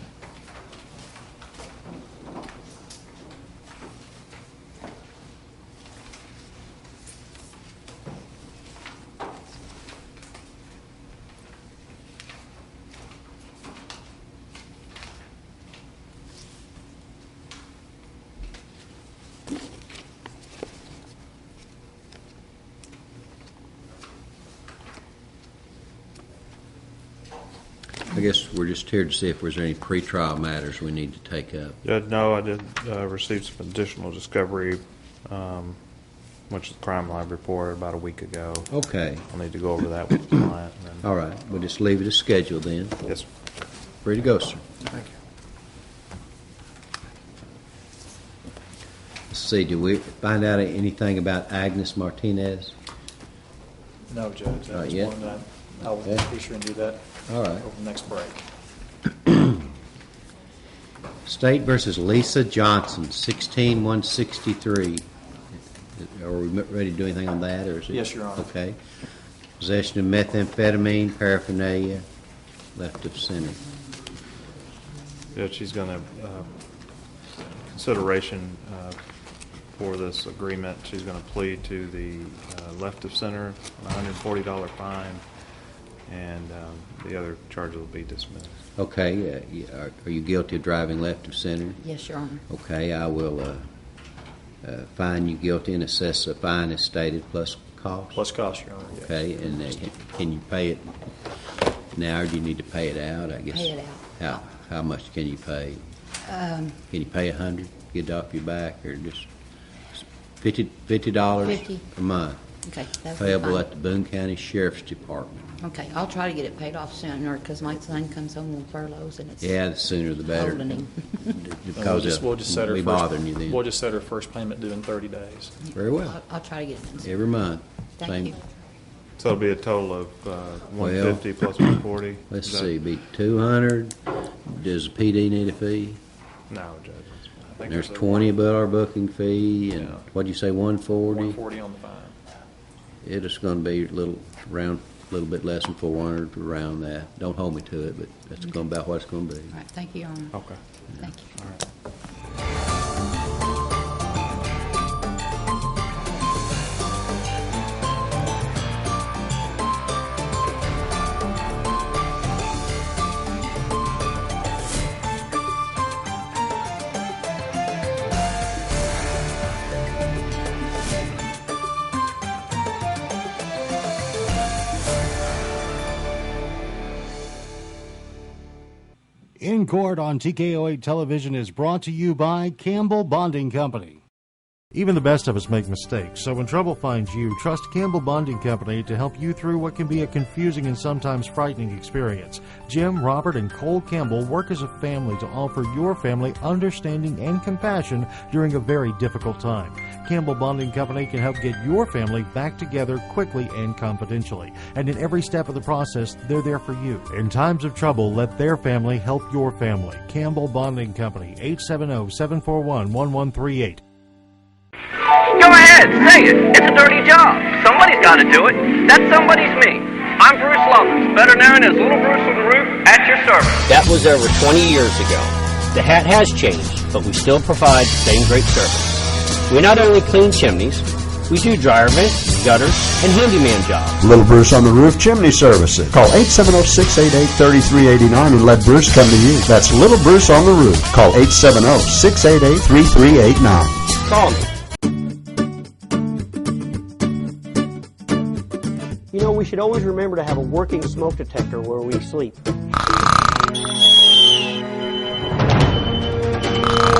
Speaker 2: I guess we're just here to see if there's any pretrial matters we need to take up.
Speaker 5: Judge, no, I did receive some additional discovery, which is the crime lab report about a week ago.
Speaker 2: Okay.
Speaker 5: I'll need to go over that with the client.
Speaker 2: All right. We'll just leave it as scheduled then.
Speaker 5: Yes, sir.
Speaker 2: Free to go, sir.
Speaker 5: Thank you.
Speaker 2: Let's see, did we find out anything about Agnes Martinez?
Speaker 4: No, Judge, that was
Speaker 2: yet?
Speaker 4: one that I will
Speaker 2: Okay.
Speaker 4: be sure and do that
Speaker 2: All right.
Speaker 4: over the next break.
Speaker 2: State versus Lisa Johnson, 16-163. Are we ready to do anything on that, or is it?
Speaker 4: Yes, Your Honor.
Speaker 2: Okay. Possession of methamphetamine, paraphernalia, left of center.
Speaker 5: Yeah, she's going to, consideration for this agreement, she's going to plead to the left of center, $140 fine, and the other charge will be dismissed.
Speaker 2: Okay. Are you guilty of driving left of center?
Speaker 3: Yes, Your Honor.
Speaker 2: Okay, I will fine you guilty and assess a fine as stated plus cost.
Speaker 4: Plus cost, Your Honor, yes.
Speaker 2: Okay, and can you pay it now, or do you need to pay it out? I guess.
Speaker 3: Pay it out.
Speaker 2: How much can you pay? Can you pay $100, get it off your back, or just $50
Speaker 3: $50
Speaker 2: a month?
Speaker 3: Okay, that would be
Speaker 2: Payable
Speaker 3: fine.
Speaker 2: at the Boone County Sheriff's Department.
Speaker 3: Okay, I'll try to get it paid off sooner because my son comes home on furloughs and it's
Speaker 2: Yeah, the sooner the better.
Speaker 3: holding him.
Speaker 2: Because
Speaker 4: we'll just set her
Speaker 2: be
Speaker 4: first,
Speaker 2: bothering you then.
Speaker 4: We'll just set her first payment due in 30 days.
Speaker 2: Very well.
Speaker 3: I'll try to get it done soon.
Speaker 2: Every month.
Speaker 3: Thank
Speaker 2: Same.
Speaker 3: you.
Speaker 5: So it'll be a total of 150 plus 140?
Speaker 2: Let's
Speaker 5: Is that-
Speaker 2: see, be 200. Does the PD need a fee?
Speaker 5: No, Judge.
Speaker 4: I think
Speaker 2: There's
Speaker 4: a
Speaker 2: $20 webooking fee, and what'd you say, 140?
Speaker 4: 140 on the fine.
Speaker 2: It's going to be a little bit less than 400 around that. Don't hold me to it, but that's going to be about what it's going to be.
Speaker 3: All right, thank you, Your Honor.
Speaker 5: Okay.
Speaker 3: Thank you.
Speaker 5: All right.
Speaker 18: In Court on TKO8 Television is brought to you by Campbell Bonding Company.
Speaker 17: Even the best of us make mistakes, so when trouble finds you, trust Campbell Bonding Company to help you through what can be a confusing and sometimes frightening experience. Jim, Robert, and Cole Campbell work as a family to offer your family understanding and compassion during a very difficult time. Campbell Bonding Company can help get your family back together quickly and confidentially. And in every step of the process, they're there for you. In times of trouble, let their family help your family. Campbell Bonding Company, 870-741-1138.
Speaker 15: Go ahead, say it. It's a dirty job. Somebody's got to do it. That somebody's me. I'm Bruce Lovins, better known as Little Bruce on the Roof, at your service.
Speaker 16: That was over 20 years ago. The hat has changed, but we still provide the same great service. We not only clean chimneys, we do dryer vents, gutters, and handyman jobs.
Speaker 17: Little Bruce on the Roof Chimney Services. Call 870-688-3389 and let Bruce come to you. That's Little Bruce on the Roof. Call 870-688-3389.
Speaker 16: Call me.
Speaker 25: You know, we should always remember to have a working smoke detector where we sleep.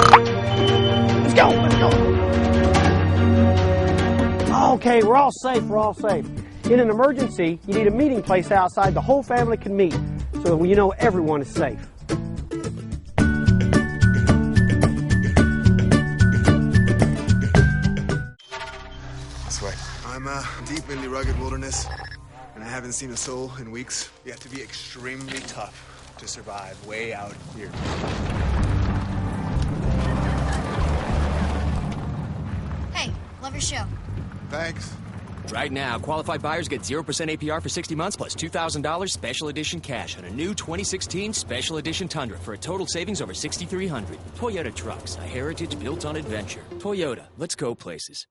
Speaker 25: Let's go, let's go. Okay, we're all safe, we're all safe. In an emergency, you need a meeting place outside the whole family can meet, so that you know everyone is safe.
Speaker 19: This way. I'm deep in the rugged wilderness, and I haven't seen a soul in weeks. You have to be extremely tough to survive way out here.
Speaker 6: Hey, love your show.
Speaker 19: Thanks.
Speaker 20: Right now, qualified buyers get 0% APR for 60 months plus $2,000 special edition cash on a new 2016 Special Edition Tundra for a total savings over $6,300. Toyota Trucks, a heritage built on adventure. Toyota, let's go places.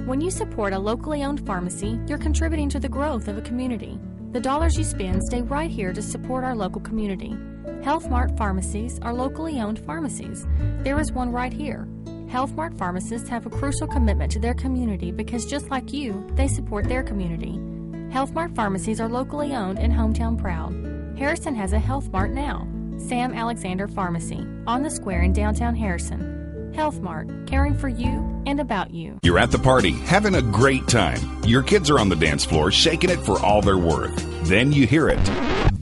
Speaker 10: When you support a locally owned pharmacy, you're contributing to the growth of a community. The dollars you spend stay right here to support our local community. Health Mart pharmacies are locally owned pharmacies. There is one right here. Health Mart pharmacists have a crucial commitment to their community because just like you, they support their community. Health Mart pharmacies are locally owned and hometown proud. Harrison has a Health Mart now. Sam Alexander Pharmacy, on the square in downtown Harrison. Health Mart, caring for you and about you.
Speaker 14: You're at the party, having a great time. Your kids are on the dance floor, shaking it for all they're worth. Then you hear it.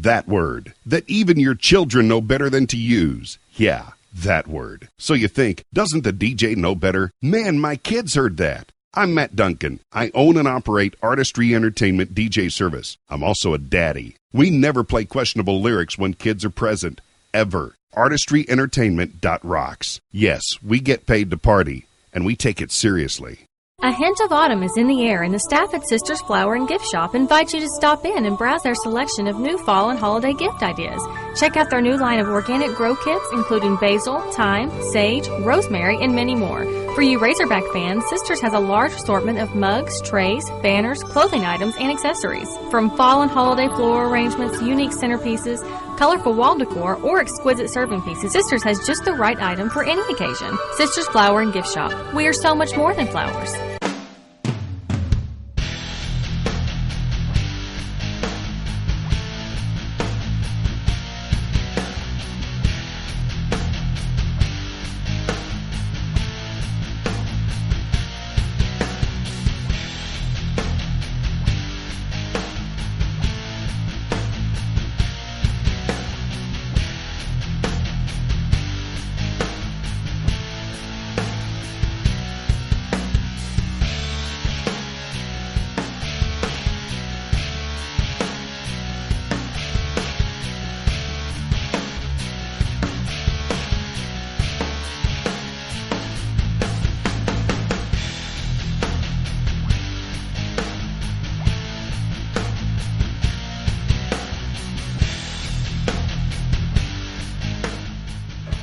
Speaker 14: That word that even your children know better than to use. Yeah, that word. So you think, doesn't the DJ know better? Man, my kids heard that. I'm Matt Duncan. I own and operate Artistry Entertainment DJ service. I'm also a daddy. We never play questionable lyrics when kids are present, ever. ArtistryEntertainment.rocks. Yes, we get paid to party, and we take it seriously.
Speaker 10: A hint of autumn is in the air, and the staff at Sisters Flower and Gift Shop invite you to stop in and browse their selection of new fall and holiday gift ideas. Check out their new line of organic grow kits, including basil, thyme, sage, rosemary, and many more. For you Razorback fans, Sisters has a large assortment of mugs, trays, banners, clothing items, and accessories. From fall and holiday floral arrangements, unique centerpieces, colorful wall decor, or exquisite serving pieces, Sisters has just the right item for any occasion. Sisters Flower and Gift Shop. We are so much more than flowers.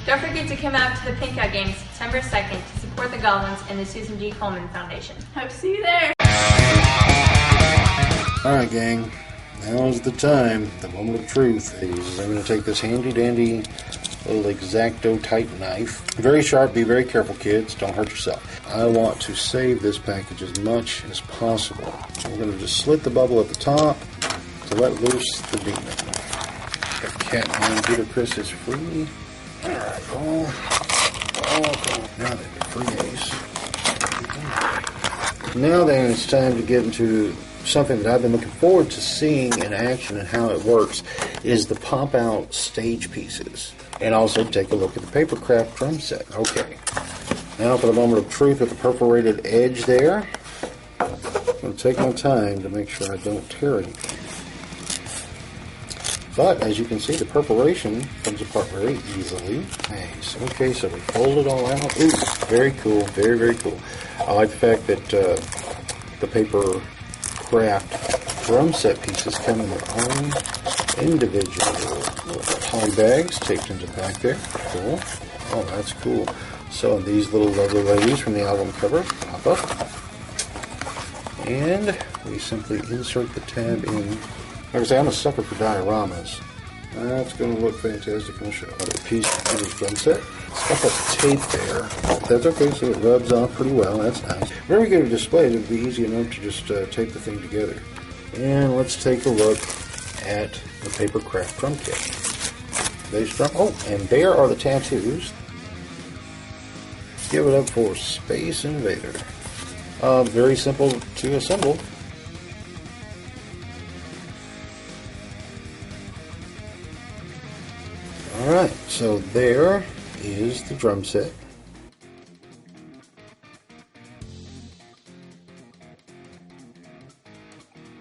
Speaker 8: Don't forget to come out to the Pink Eye Game September 2nd to support the Goblins and the Susan G. Coleman Foundation. Hope to see you there.
Speaker 18: Alright, gang. Now's the time. The moment of truth. I'm going to take this handy-dandy little X-Acto type knife. Very sharp. Be very careful, kids. Don't hurt yourself. I want to save this package as much as possible. So we're going to just slit the bubble at the top to let loose the demon. The Catman Ludacris is free. Alright, oh, now then, free ace. Now then, it's time to get into something that I've been looking forward to seeing in action and how it works, is the pop-out stage pieces. And also take a look at the Papercraft drum set. Okay, now for the moment of truth with the perforated edge there. I'm going to take my time to make sure I don't tear anything. But, as you can see, the perforation comes apart very easily. Nice. Okay, so we fold it all out. Ooh, very cool. Very, very cool. I like the fact that the paper craft drum set pieces come in their own individual poly bags taped into the back there. Cool. Oh, that's cool. So, these little lovely ladies from the album cover pop up. And we simply insert the tab in. Like I say, I'm a sucker for dioramas. That's going to look fantastic on the show. Another piece of this drum set. It's got that tape there. That's okay, so it rubs off pretty well. That's nice. Very good at display. It would be easy enough to just tape the thing together. And let's take a look at the Papercraft drum kit. Bass drum. Oh, and there are the tattoos. Give it up for Space Invader. Very simple to assemble. Alright, so there is the drum set.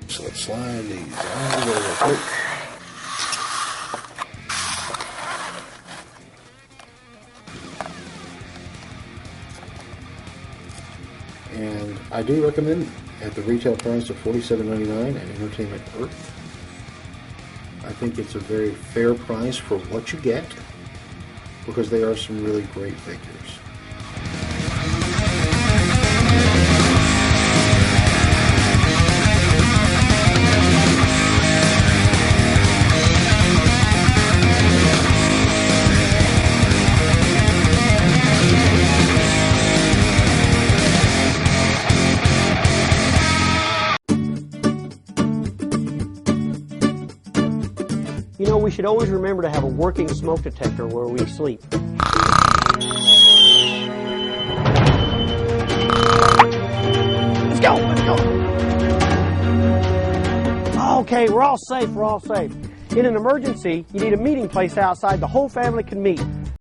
Speaker 18: So let's slide these out real quick. And I do recommend at the retail price of $47.99 at Entertainment Earth. I think it's a very fair price for what you get, because they are some really great figures.
Speaker 25: You know, we should always remember to have a working smoke detector where we sleep. Let's go, let's go. Okay, we're all safe, we're all safe. In an emergency, you need a meeting place outside the whole family can meet.